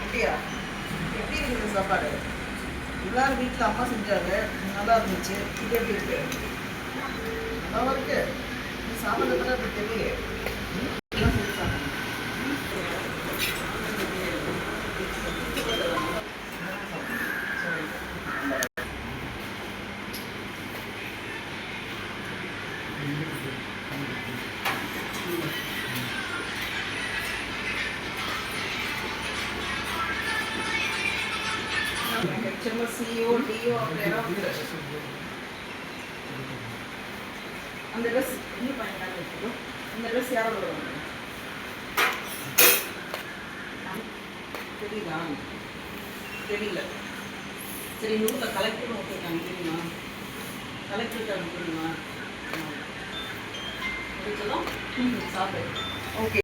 அப்படியா? எப்படி இருக்குது சாப்பாடு? எல்லாரும் வீட்டில் அம்மா செஞ்சாங்க, நல்லா இருந்துச்சு. இது எப்படி இருக்கு? நல்லா இருக்கு. நீ சாப்பிட்றதுல அப்படி தெரியல. HMSCO, DO அந்த ட்ரெஸ் இன்னும் பயங்கரமாக இருக்குது. இந்த ட்ரெஸ் யாரோட வருவாங்க? தெரியுதா? தெரியல. சரி, இந்த ஊரில் கலெக்டர் ஓட்டிருக்காங்க தெரியுமா? கலெக்டருக்கு அனுப்பிடுமா? சாப்பிடு. ஓகே.